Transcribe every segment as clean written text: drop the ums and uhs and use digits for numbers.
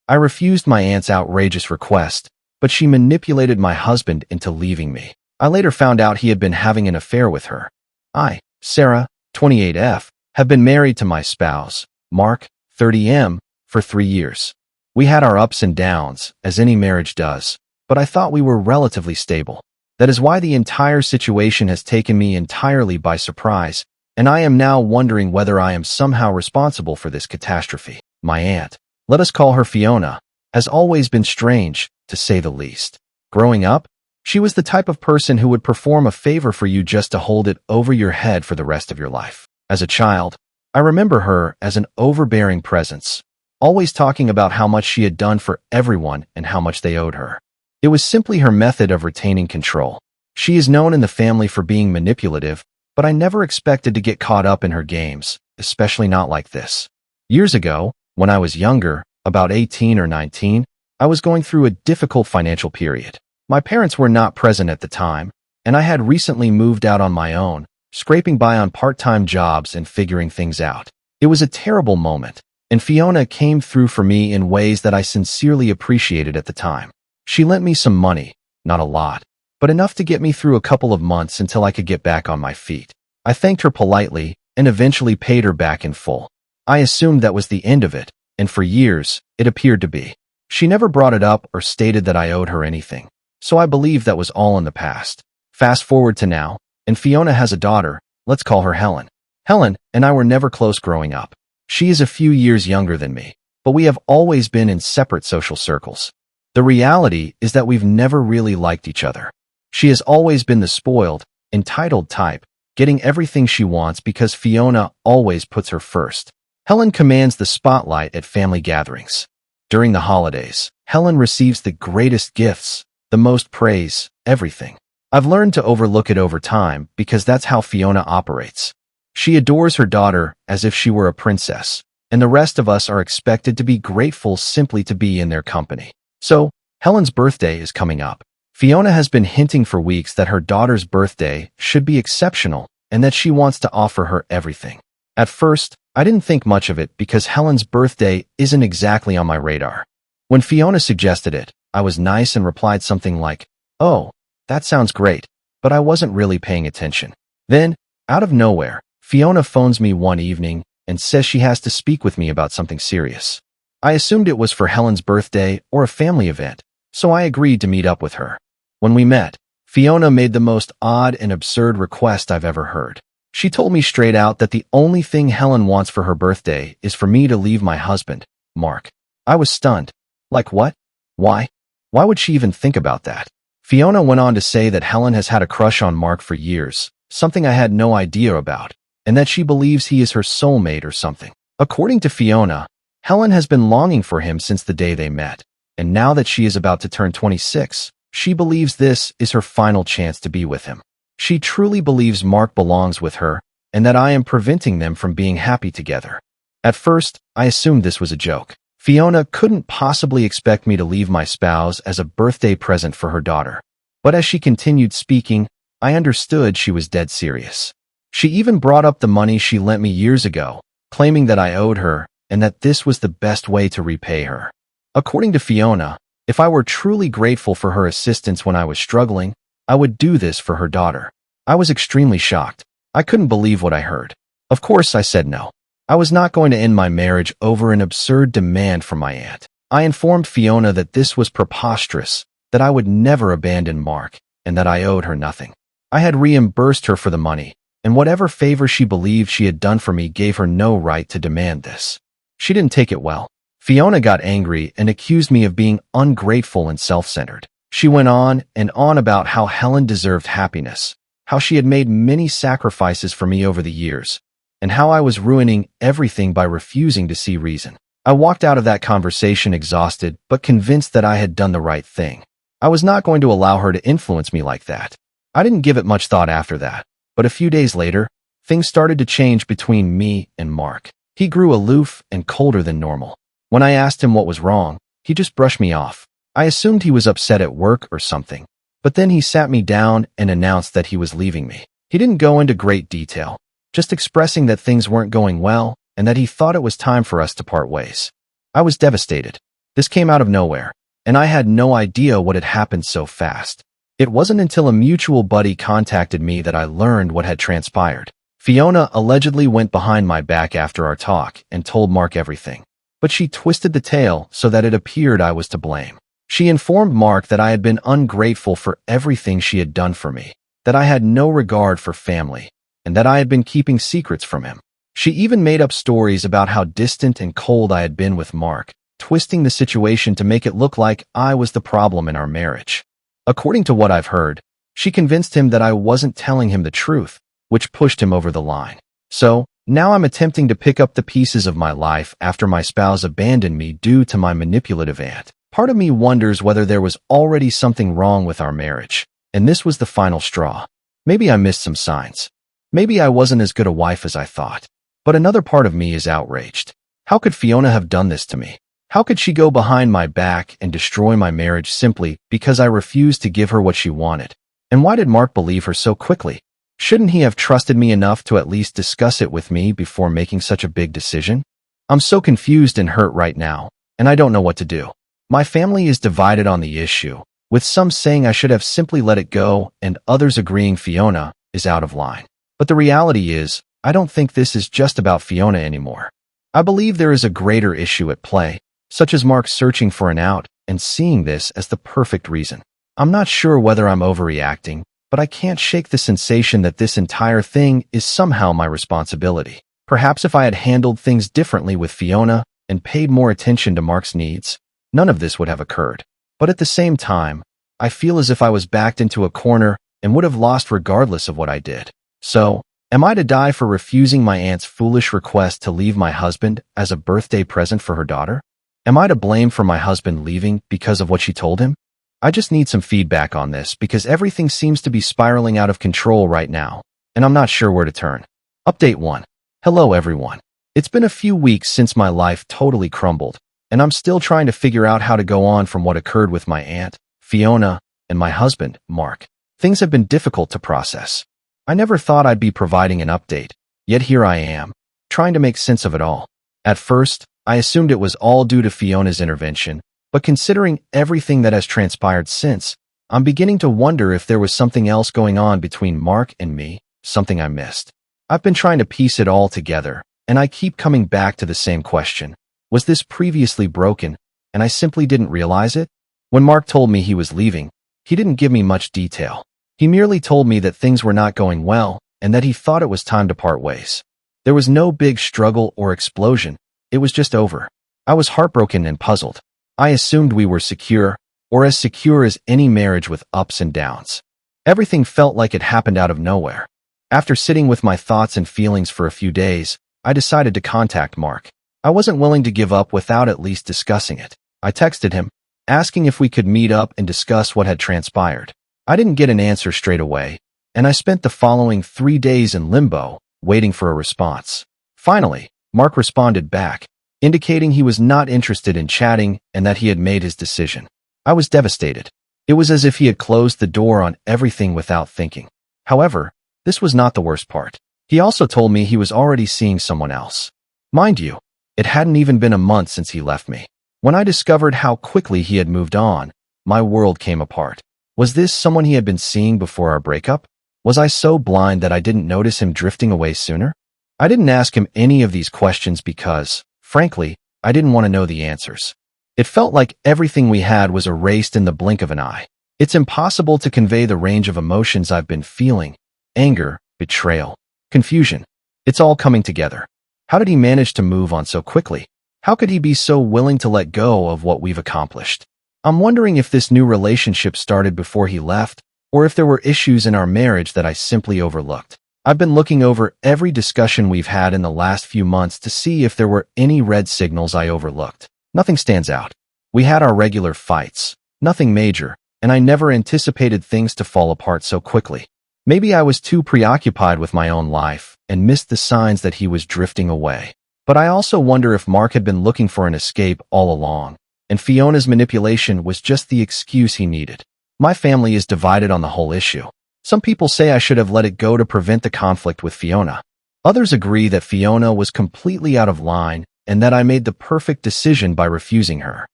I refused my aunt's outrageous request, but she manipulated my husband into leaving me. I later found out he had been having an affair with her. I, Sarah, 28F, have been married to my spouse, Mark, 30M, for 3 years. We had our ups and downs, as any marriage does, but I thought we were relatively stable. That is why the entire situation has taken me entirely by surprise, and I am now wondering whether I am somehow responsible for this catastrophe. My aunt, let us call her Fiona, has always been strange, to say the least. Growing up, she was the type of person who would perform a favor for you just to hold it over your head for the rest of your life. As a child, I remember her as an overbearing presence, always talking about how much she had done for everyone and how much they owed her. It was simply her method of retaining control. She is known in the family for being manipulative, but I never expected to get caught up in her games, especially not like this. Years ago, when I was younger, about 18 or 19, I was going through a difficult financial period. My parents were not present at the time, and I had recently moved out on my own, scraping by on part-time jobs and figuring things out. It was a terrible moment, and Fiona came through for me in ways that I sincerely appreciated at the time. She lent me some money, not a lot, but enough to get me through a couple of months until I could get back on my feet. I thanked her politely and eventually paid her back in full. I assumed that was the end of it, and for years, it appeared to be. She never brought it up or stated that I owed her anything, so I believe that was all in the past. Fast forward to now, and Fiona has a daughter, let's call her Helen. Helen and I were never close growing up. She is a few years younger than me, but we have always been in separate social circles. The reality is that we've never really liked each other. She has always been the spoiled, entitled type, getting everything she wants because Fiona always puts her first. Helen commands the spotlight at family gatherings. During the holidays, Helen receives the greatest gifts, the most praise, everything. I've learned to overlook it over time because that's how Fiona operates. She adores her daughter as if she were a princess, and the rest of us are expected to be grateful simply to be in their company. So, Helen's birthday is coming up. Fiona has been hinting for weeks that her daughter's birthday should be exceptional and that she wants to offer her everything. At first, I didn't think much of it because Helen's birthday isn't exactly on my radar. When Fiona suggested it, I was nice and replied something like, "Oh, that sounds great," but I wasn't really paying attention. Then, out of nowhere, Fiona phones me one evening and says she has to speak with me about something serious. I assumed it was for Helen's birthday or a family event, so I agreed to meet up with her. When we met, Fiona made the most odd and absurd request I've ever heard. She told me straight out that the only thing Helen wants for her birthday is for me to leave my husband, Mark. I was stunned. Like what? Why? Why would she even think about that? Fiona went on to say that Helen has had a crush on Mark for years, something I had no idea about, and that she believes he is her soulmate or something. According to Fiona, Helen has been longing for him since the day they met, and now that she is about to turn 26, she believes this is her final chance to be with him. She truly believes Mark belongs with her, and that I am preventing them from being happy together. At first, I assumed this was a joke. Fiona couldn't possibly expect me to leave my spouse as a birthday present for her daughter. But as she continued speaking, I understood she was dead serious. She even brought up the money she lent me years ago, claiming that I owed her and that this was the best way to repay her. According to Fiona, if I were truly grateful for her assistance when I was struggling, I would do this for her daughter. I was extremely shocked. I couldn't believe what I heard. Of course, I said no. I was not going to end my marriage over an absurd demand from my aunt. I informed Fiona that this was preposterous, that I would never abandon Mark, and that I owed her nothing. I had reimbursed her for the money, and whatever favor she believed she had done for me gave her no right to demand this. She didn't take it well. Fiona got angry and accused me of being ungrateful and self-centered. She went on and on about how Helen deserved happiness, how she had made many sacrifices for me over the years, and how I was ruining everything by refusing to see reason. I walked out of that conversation exhausted but convinced that I had done the right thing. I was not going to allow her to influence me like that. I didn't give it much thought after that, but a few days later, things started to change between me and Mark. He grew aloof and colder than normal. When I asked him what was wrong, he just brushed me off. I assumed he was upset at work or something, but then he sat me down and announced that he was leaving me. He didn't go into great detail, just expressing that things weren't going well and that he thought it was time for us to part ways. I was devastated. This came out of nowhere, and I had no idea what had happened so fast. It wasn't until a mutual buddy contacted me that I learned what had transpired. Fiona allegedly went behind my back after our talk and told Mark everything. But she twisted the tale so that it appeared I was to blame. She informed Mark that I had been ungrateful for everything she had done for me, that I had no regard for family, and that I had been keeping secrets from him. She even made up stories about how distant and cold I had been with Mark, twisting the situation to make it look like I was the problem in our marriage. According to what I've heard, she convinced him that I wasn't telling him the truth, which pushed him over the line. So, now I'm attempting to pick up the pieces of my life after my spouse abandoned me due to my manipulative aunt. Part of me wonders whether there was already something wrong with our marriage, and this was the final straw. Maybe I missed some signs. Maybe I wasn't as good a wife as I thought. But another part of me is outraged. How could Fiona have done this to me? How could she go behind my back and destroy my marriage simply because I refused to give her what she wanted? And why did Mark believe her so quickly? Shouldn't he have trusted me enough to at least discuss it with me before making such a big decision? I'm so confused and hurt right now, and I don't know what to do. My family is divided on the issue, with some saying I should have simply let it go and others agreeing Fiona is out of line. But the reality is, I don't think this is just about Fiona anymore. I believe there is a greater issue at play, such as Mark searching for an out and seeing this as the perfect reason. I'm not sure whether I'm overreacting, but I can't shake the sensation that this entire thing is somehow my responsibility. Perhaps if I had handled things differently with Fiona and paid more attention to Mark's needs, none of this would have occurred. But at the same time, I feel as if I was backed into a corner and would have lost regardless of what I did. So, am I to die for refusing my aunt's foolish request to leave my husband as a birthday present for her daughter? Am I to blame for my husband leaving because of what she told him? I just need some feedback on this because everything seems to be spiraling out of control right now, and I'm not sure where to turn. Update 1. Hello everyone. It's been a few weeks since my life totally crumbled, and I'm still trying to figure out how to go on from what occurred with my aunt, Fiona, and my husband, Mark. Things have been difficult to process. I never thought I'd be providing an update, yet here I am, trying to make sense of it all. At first, I assumed it was all due to Fiona's intervention, but considering everything that has transpired since, I'm beginning to wonder if there was something else going on between Mark and me, something I missed. I've been trying to piece it all together, and I keep coming back to the same question. Was this previously broken, and I simply didn't realize it? When Mark told me he was leaving, he didn't give me much detail. He merely told me that things were not going well, and that he thought it was time to part ways. There was no big struggle or explosion. It was just over. I was heartbroken and puzzled. I assumed we were secure, or as secure as any marriage with ups and downs. Everything felt like it happened out of nowhere. After sitting with my thoughts and feelings for a few days, I decided to contact Mark. I wasn't willing to give up without at least discussing it. I texted him, asking if we could meet up and discuss what had transpired. I didn't get an answer straight away, and I spent the following 3 days in limbo, waiting for a response. Finally, Mark responded back, indicating he was not interested in chatting and that he had made his decision. I was devastated. It was as if he had closed the door on everything without thinking. However, this was not the worst part. He also told me he was already seeing someone else. Mind you, it hadn't even been a month since he left me. When I discovered how quickly he had moved on, my world came apart. Was this someone he had been seeing before our breakup? Was I so blind that I didn't notice him drifting away sooner? I didn't ask him any of these questions because, frankly, I didn't want to know the answers. It felt like everything we had was erased in the blink of an eye. It's impossible to convey the range of emotions I've been feeling: anger, betrayal, confusion. It's all coming together. How did he manage to move on so quickly? How could he be so willing to let go of what we've accomplished? I'm wondering if this new relationship started before he left, or if there were issues in our marriage that I simply overlooked. I've been looking over every discussion we've had in the last few months to see if there were any red signals I overlooked. Nothing stands out. We had our regular fights, nothing major, and I never anticipated things to fall apart so quickly. Maybe I was too preoccupied with my own life and missed the signs that he was drifting away. But I also wonder if Mark had been looking for an escape all along, and Fiona's manipulation was just the excuse he needed. My family is divided on the whole issue. Some people say I should have let it go to prevent the conflict with Fiona. Others agree that Fiona was completely out of line and that I made the perfect decision by refusing her.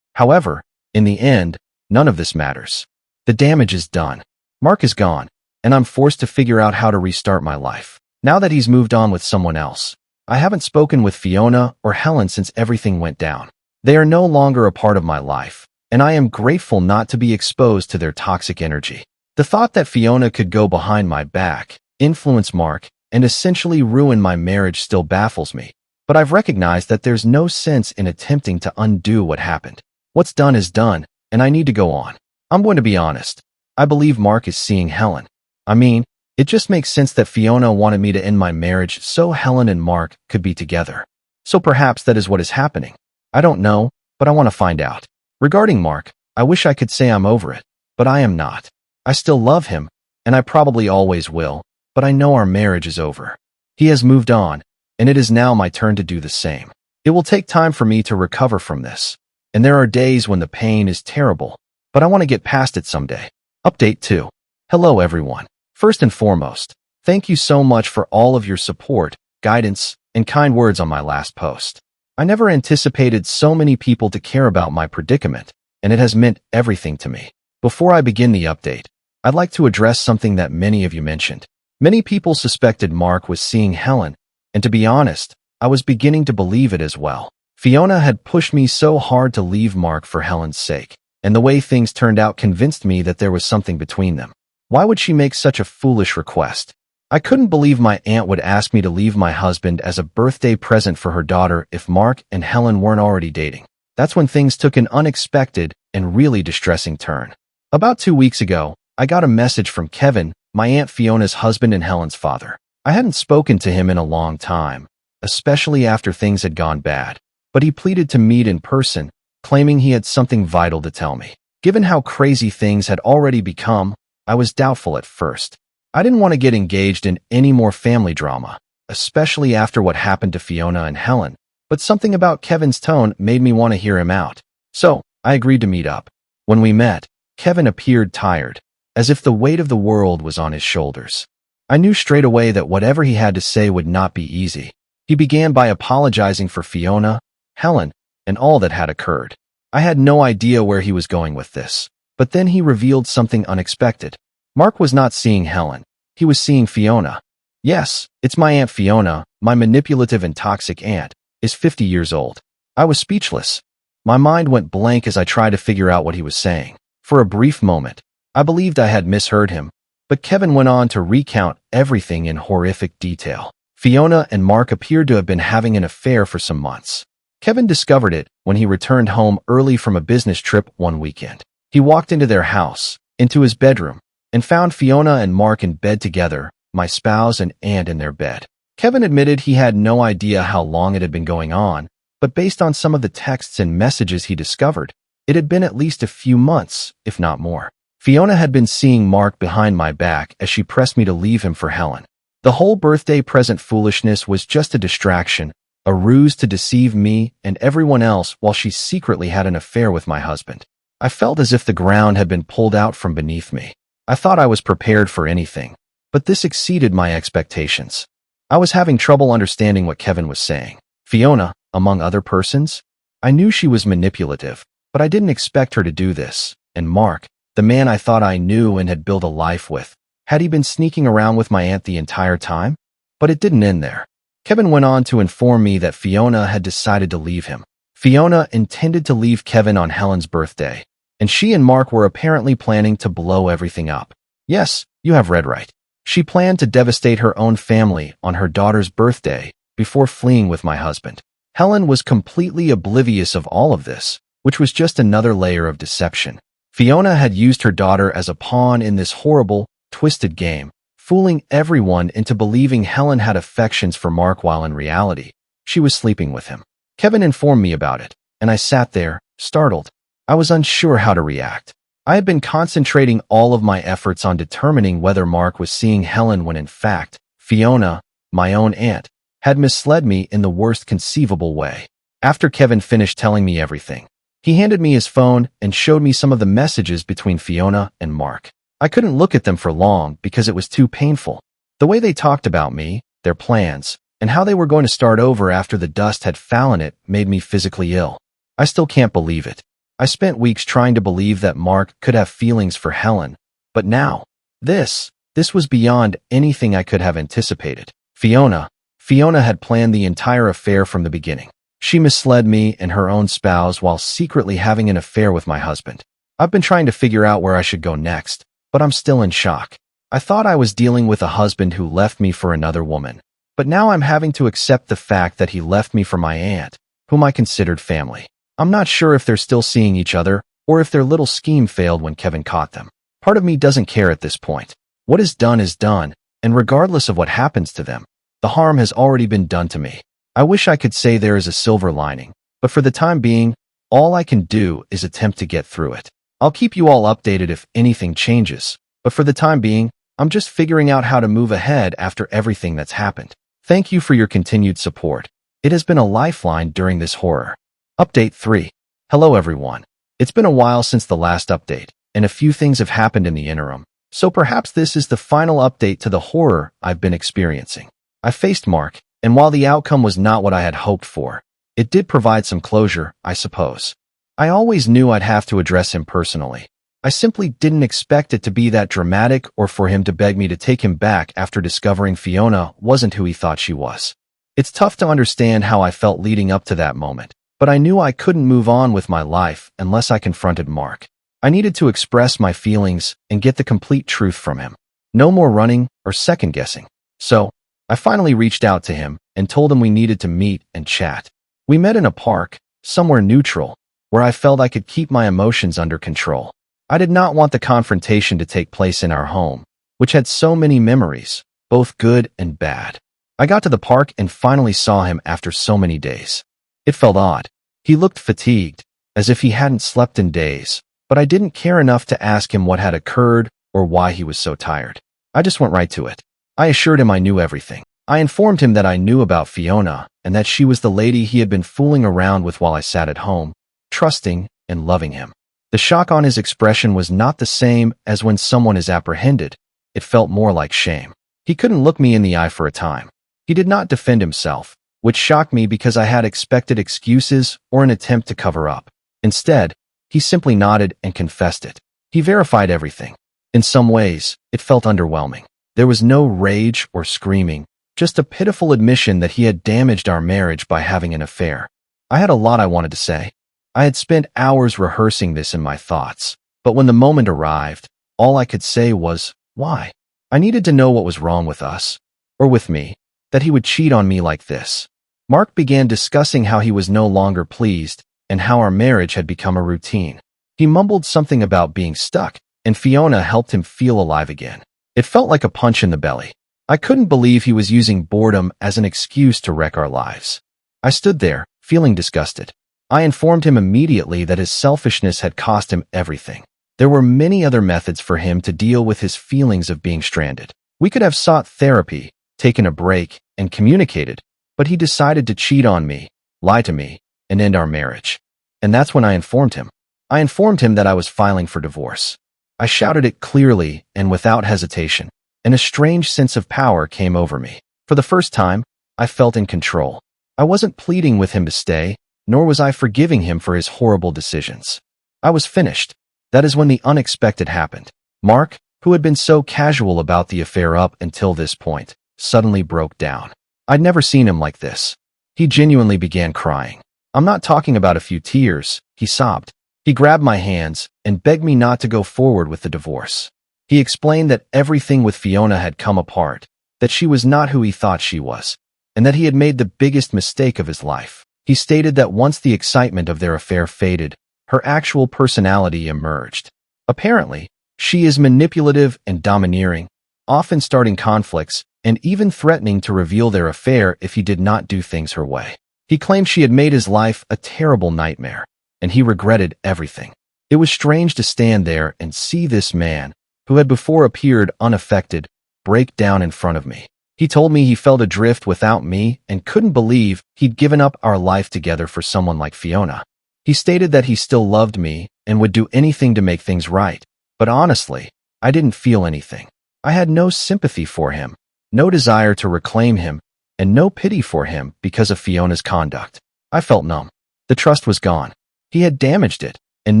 However, in the end, none of this matters. The damage is done. Mark is gone, and I'm forced to figure out how to restart my life. Now that he's moved on with someone else, I haven't spoken with Fiona or Helen since everything went down. They are no longer a part of my life, and I am grateful not to be exposed to their toxic energy. The thought that Fiona could go behind my back, influence Mark, and essentially ruin my marriage still baffles me. But I've recognized that there's no sense in attempting to undo what happened. What's done is done, and I need to go on. I'm going to be honest. I believe Mark is seeing Helen. I mean, it just makes sense that Fiona wanted me to end my marriage so Helen and Mark could be together. So perhaps that is what is happening. I don't know, but I want to find out. Regarding Mark, I wish I could say I'm over it, but I am not. I still love him, and I probably always will, but I know our marriage is over. He has moved on, and it is now my turn to do the same. It will take time for me to recover from this, and there are days when the pain is terrible, but I want to get past it someday. Update 2. Hello everyone. First and foremost, thank you so much for all of your support, guidance, and kind words on my last post. I never anticipated so many people to care about my predicament, and it has meant everything to me. Before I begin the update, I'd like to address something that many of you mentioned. Many people suspected Mark was seeing Helen, and to be honest, I was beginning to believe it as well. Fiona had pushed me so hard to leave Mark for Helen's sake, and the way things turned out convinced me that there was something between them. Why would she make such a foolish request? I couldn't believe my aunt would ask me to leave my husband as a birthday present for her daughter if Mark and Helen weren't already dating. That's when things took an unexpected and really distressing turn. About 2 weeks ago, I got a message from Kevin, my Aunt Fiona's husband and Helen's father. I hadn't spoken to him in a long time, especially after things had gone bad, but he pleaded to meet in person, claiming he had something vital to tell me. Given how crazy things had already become, I was doubtful at first. I didn't want to get engaged in any more family drama, especially after what happened to Fiona and Helen, but something about Kevin's tone made me want to hear him out. So, I agreed to meet up. When we met, Kevin appeared tired, as if the weight of the world was on his shoulders. I knew straight away that whatever he had to say would not be easy. He began by apologizing for Fiona, Helen, and all that had occurred. I had no idea where he was going with this, but then he revealed something unexpected. Mark was not seeing Helen. He was seeing Fiona. Yes, it's my Aunt Fiona, my manipulative and toxic aunt, is 50 years old. I was speechless. My mind went blank as I tried to figure out what he was saying. For a brief moment, I believed I had misheard him, but Kevin went on to recount everything in horrific detail. Fiona and Mark appeared to have been having an affair for some months. Kevin discovered it when he returned home early from a business trip one weekend. He walked into their house, into his bedroom, and found Fiona and Mark in bed together, my spouse and aunt in their bed. Kevin admitted he had no idea how long it had been going on, but based on some of the texts and messages he discovered, it had been at least a few months, if not more. Fiona had been seeing Mark behind my back as she pressed me to leave him for Helen. The whole birthday present foolishness was just a distraction, a ruse to deceive me and everyone else while she secretly had an affair with my husband. I felt as if the ground had been pulled out from beneath me. I thought I was prepared for anything, but this exceeded my expectations. I was having trouble understanding what Kevin was saying. Fiona, among other persons? I knew she was manipulative, but I didn't expect her to do this. And Mark, the man I thought I knew and had built a life with, had he been sneaking around with my aunt the entire time? But it didn't end there. Kevin went on to inform me that Fiona had decided to leave him. Fiona intended to leave Kevin on Helen's birthday, and she and Mark were apparently planning to blow everything up. Yes, you have read right. She planned to devastate her own family on her daughter's birthday before fleeing with my husband. Helen was completely oblivious of all of this, which was just another layer of deception. Fiona had used her daughter as a pawn in this horrible, twisted game, fooling everyone into believing Helen had affections for Mark while in reality, she was sleeping with him. Kevin informed me about it, and I sat there, startled. I was unsure how to react. I had been concentrating all of my efforts on determining whether Mark was seeing Helen when in fact, Fiona, my own aunt, had misled me in the worst conceivable way. After Kevin finished telling me everything, he handed me his phone and showed me some of the messages between Fiona and Mark. I couldn't look at them for long because it was too painful. The way they talked about me, their plans, and how they were going to start over after the dust had fallen it made me physically ill. I still can't believe it. I spent weeks trying to believe that Mark could have feelings for Helen, but now, this was beyond anything I could have anticipated. Fiona had planned the entire affair from the beginning. She misled me and her own spouse while secretly having an affair with my husband. I've been trying to figure out where I should go next, but I'm still in shock. I thought I was dealing with a husband who left me for another woman, but now I'm having to accept the fact that he left me for my aunt, whom I considered family. I'm not sure if they're still seeing each other or if their little scheme failed when Kevin caught them. Part of me doesn't care at this point. What is done, and regardless of what happens to them, the harm has already been done to me. I wish I could say there is a silver lining, but for the time being, all I can do is attempt to get through it. I'll keep you all updated if anything changes, but for the time being, I'm just figuring out how to move ahead after everything that's happened. Thank you for your continued support. It has been a lifeline during this horror. Update 3. Hello everyone. It's been a while since the last update, and a few things have happened in the interim, so perhaps this is the final update to the horror I've been experiencing. I faced Mark, and while the outcome was not what I had hoped for, it did provide some closure, I suppose. I always knew I'd have to address him personally. I simply didn't expect it to be that dramatic or for him to beg me to take him back after discovering Fiona wasn't who he thought she was. It's tough to understand how I felt leading up to that moment, but I knew I couldn't move on with my life unless I confronted Mark. I needed to express my feelings and get the complete truth from him. No more running or second-guessing. So, I finally reached out to him and told him we needed to meet and chat. We met in a park, somewhere neutral, where I felt I could keep my emotions under control. I did not want the confrontation to take place in our home, which had so many memories, both good and bad. I got to the park and finally saw him after so many days. It felt odd. He looked fatigued, as if he hadn't slept in days, but I didn't care enough to ask him what had occurred or why he was so tired. I just went right to it. I assured him I knew everything. I informed him that I knew about Fiona and that she was the lady he had been fooling around with while I sat at home, trusting and loving him. The shock on his expression was not the same as when someone is apprehended. It felt more like shame. He couldn't look me in the eye for a time. He did not defend himself, which shocked me because I had expected excuses or an attempt to cover up. Instead, he simply nodded and confessed it. He verified everything. In some ways, it felt underwhelming. There was no rage or screaming, just a pitiful admission that he had damaged our marriage by having an affair. I had a lot I wanted to say. I had spent hours rehearsing this in my thoughts, but when the moment arrived, all I could say was, why? I needed to know what was wrong with us, or with me, that he would cheat on me like this. Mark began discussing how he was no longer pleased and how our marriage had become a routine. He mumbled something about being stuck, and Fiona helped him feel alive again. It felt like a punch in the belly. I couldn't believe he was using boredom as an excuse to wreck our lives. I stood there, feeling disgusted. I informed him immediately that his selfishness had cost him everything. There were many other methods for him to deal with his feelings of being stranded. We could have sought therapy, taken a break, and communicated, but he decided to cheat on me, lie to me, and end our marriage. And that's when I informed him. I informed him that I was filing for divorce. I shouted it clearly and without hesitation, and a strange sense of power came over me. For the first time, I felt in control. I wasn't pleading with him to stay, nor was I forgiving him for his horrible decisions. I was finished. That is when the unexpected happened. Mark, who had been so casual about the affair up until this point, suddenly broke down. I'd never seen him like this. He genuinely began crying. I'm not talking about a few tears, he sobbed. He grabbed my hands and begged me not to go forward with the divorce. He explained that everything with Fiona had come apart, that she was not who he thought she was, and that he had made the biggest mistake of his life. He stated that once the excitement of their affair faded, her actual personality emerged. Apparently, she is manipulative and domineering, often starting conflicts and even threatening to reveal their affair if he did not do things her way. He claimed she had made his life a terrible nightmare, and he regretted everything. It was strange to stand there and see this man, who had before appeared unaffected, break down in front of me. He told me he felt adrift without me and couldn't believe he'd given up our life together for someone like Fiona. He stated that he still loved me and would do anything to make things right, but honestly, I didn't feel anything. I had no sympathy for him, no desire to reclaim him, and no pity for him because of Fiona's conduct. I felt numb. The trust was gone. He had damaged it, and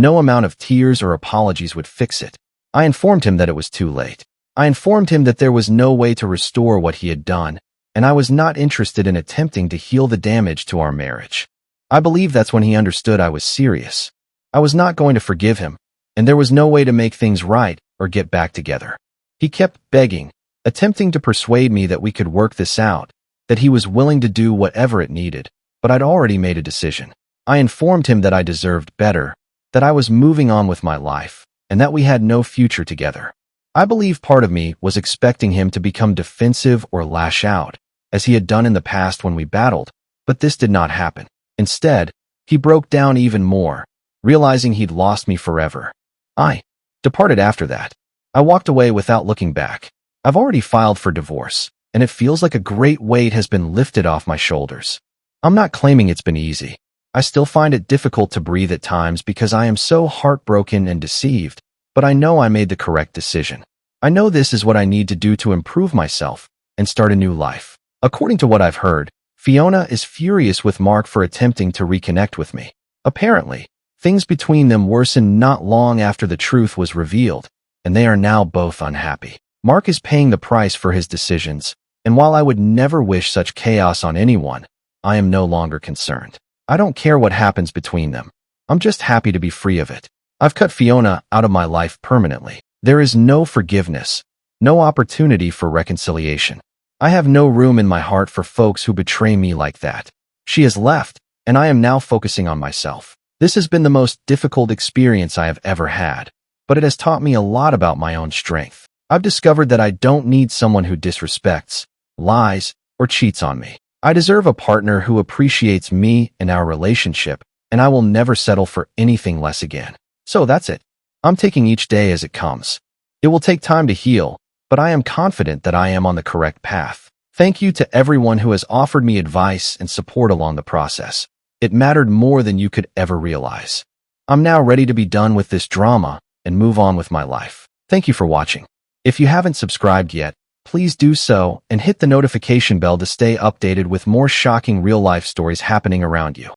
no amount of tears or apologies would fix it. I informed him that it was too late. I informed him that there was no way to restore what he had done, and I was not interested in attempting to heal the damage to our marriage. I believe that's when he understood I was serious. I was not going to forgive him, and there was no way to make things right or get back together. He kept begging, attempting to persuade me that we could work this out, that he was willing to do whatever it needed, but I'd already made a decision. I informed him that I deserved better, that I was moving on with my life, and that we had no future together. I believe part of me was expecting him to become defensive or lash out, as he had done in the past when we battled, but this did not happen. Instead, he broke down even more, realizing he'd lost me forever. I departed after that. I walked away without looking back. I've already filed for divorce, and it feels like a great weight has been lifted off my shoulders. I'm not claiming it's been easy. I still find it difficult to breathe at times because I am so heartbroken and deceived, but I know I made the correct decision. I know this is what I need to do to improve myself and start a new life. According to what I've heard, Fiona is furious with Mark for attempting to reconnect with me. Apparently, things between them worsened not long after the truth was revealed, and they are now both unhappy. Mark is paying the price for his decisions, and while I would never wish such chaos on anyone, I am no longer concerned. I don't care what happens between them. I'm just happy to be free of it. I've cut Fiona out of my life permanently. There is no forgiveness, no opportunity for reconciliation. I have no room in my heart for folks who betray me like that. She has left, and I am now focusing on myself. This has been the most difficult experience I have ever had, but it has taught me a lot about my own strength. I've discovered that I don't need someone who disrespects, lies, or cheats on me. I deserve a partner who appreciates me and our relationship, and I will never settle for anything less again. So that's it. I'm taking each day as it comes. It will take time to heal, but I am confident that I am on the correct path. Thank you to everyone who has offered me advice and support along the process. It mattered more than you could ever realize. I'm now ready to be done with this drama and move on with my life. Thank you for watching. If you haven't subscribed yet, please do so and hit the notification bell to stay updated with more shocking real-life stories happening around you.